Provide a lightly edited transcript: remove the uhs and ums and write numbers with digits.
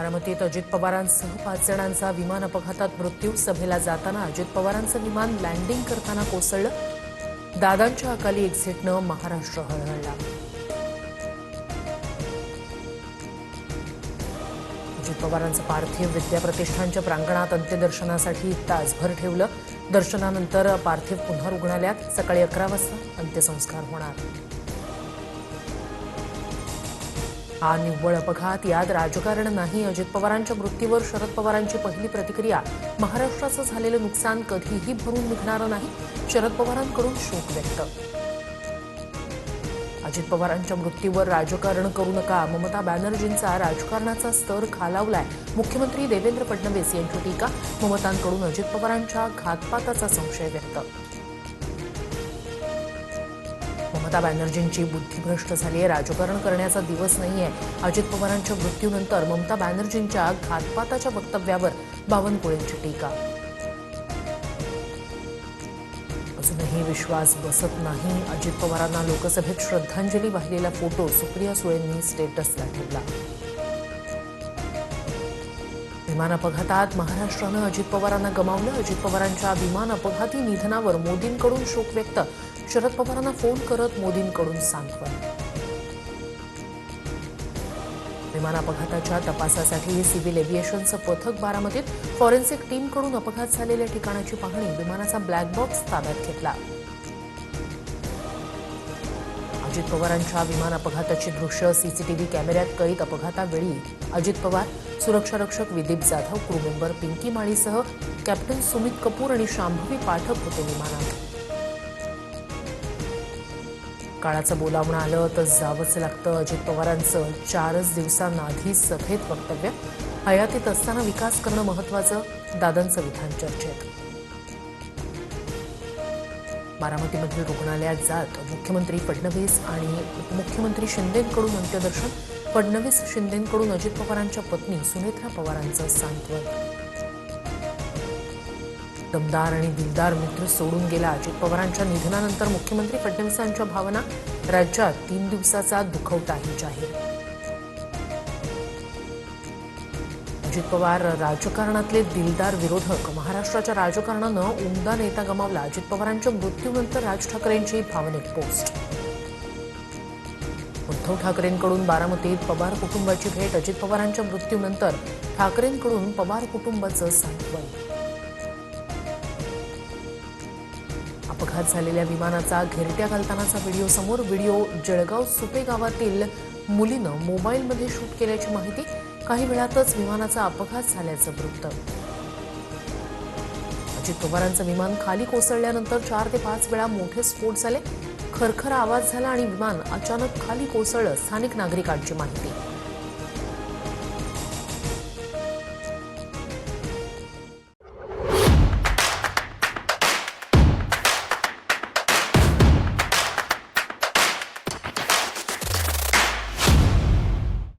बारामतीत अजित पवारांसह 5 जणांचा विमान अपघातात मृत्यू। सभेला जाताना अजित पवारांचं विमान लँडिंग करताना कोसळलं। दादांच्या अकाली एक्झिटनं महाराष्ट्र हळहळला। अजित पवारांचं पार्थिव विद्याप्रतिष्ठानच्या प्रांगणात अंत्यदर्शनासाठी तासभर ठेवलं। दर्शनानंतर पार्थिव पुन्हा रुग्णालयात। सकाळी 11 वाजता अंत्यसंस्कार होणार। हा निव्वळ अपघात, यात राजकारण नाही। अजित पवारांच्या मृत्यूवर शरद पवारांची पहिली प्रतिक्रिया। महाराष्ट्राचं झालेलं नुकसान कधीही भरून निघणारं नाही। शरद पवारांकडून शोक व्यक्त। अजित पवारांच्या मृत्यूवर राजकारण करू नका। ममता बॅनर्जींचा राजकारणाचा स्तर खालावलाय। मुख्यमंत्री देवेंद्र फडणवीस यांची टीका। ममतांकडून अजित पवारांच्या घातपाताचा संशय व्यक्त। ममता बॅनर्जींची बुद्धिभ्रष्ट झाली आहे। राजकारण करण्याचा दिवस नाहीये। अजित पवारांच्या मृत्यूनंतर ममता बॅनर्जींच्या घातपाताच्या वक्तव्यावर बावनकुळेंची टीका। अजूनही विश्वास बसत नाही। अजित पवारांना लोकसभेत श्रद्धांजली वाहिलेला फोटो सुप्रिया सुळेंनी स्टेटसला ठेवला। विमान अपघातात महाराष्ट्रानं अजित पवारांना गमावलं। अजित पवारांच्या विमान अपघाती निधनावर मोदींकडून शोक व्यक्त। शरद पवारांना फोन करत मोदींकडून सांत्वन। विमान अपघाताच्या तपासासाठी सिव्हिल एव्हिएशनचं पथक बारामतीत। फॉरेन्सिक टीमकडून अपघात झालेल्या ठिकाणाची पाहणी। विमानाचा ब्लॅक बॉक्स ताब्यात घेतला। अजित पवारांच्या विमान अपघाताची दृश्य सीसीटीव्ही कॅमेऱ्यात कैद। अपघातावेळी अजित पवार, सुरक्षारक्षक विदीप जाधव, क्रू मेंबर पिंकी माळीसह कॅप्टन सुमित कपूर आणि शांभवी पाठक होते विमानात। काळाचं बोलावणं आलं तर जावंच लागतं। अजित पवारांचं 4 दिवसांआधी सभेत वक्तव्य। हयातीत असताना विकास करणं महत्त्वाचं, दादांचं विधान चर्चेत। बारामतीमधील रुग्णालयात जात मुख्यमंत्री फडणवीस आणि उपमुख्यमंत्री शिंदेंकडून अंत्यदर्शन। फडणवीस शिंदेंकडून अजित पवारांच्या पत्नी सुनेत्रा पवारांचं सांत्वन। दमदार आणि दिलदार मित्र सोडून गेला। अजित पवारांच्या निधनानंतर मुख्यमंत्री फडणवीसांच्या भावना। राज्यात 3 दिवसाचा दुखवटाही जाहीर। अजित पवार राजकारणातले दिलदार विरोधक। महाराष्ट्राच्या राजकारणानं उमदा नेता गमावला। अजित पवारांच्या मृत्यूनंतर राज ठाकरेंची भावनिक पोस्ट। उद्धव ठाकरेंकडून बारामतीत पवार कुटुंबाची भेट। अजित पवारांच्या मृत्यूनंतर ठाकरेंकडून पवार कुटुंबाचं सांत्वन। अपघात झालेल्या विमानाचा घेरट्या घालतानाचा व्हिडिओ समोर। व्हिडिओ जळगाव सुपे गावातील मुलीनं मोबाईलमध्ये शूट केल्याची माहिती। काही वेळातच विमानाचा अपघात झाल्याचं वृत्त। अजित पवारांचं विमान खाली कोसळल्यानंतर 4 ते 5 वेळा मोठे स्फोट झाले। खरखर आवाज झाला आणि विमान अचानक खाली कोसळलं। स्थानिक नागरिकांची माहिती।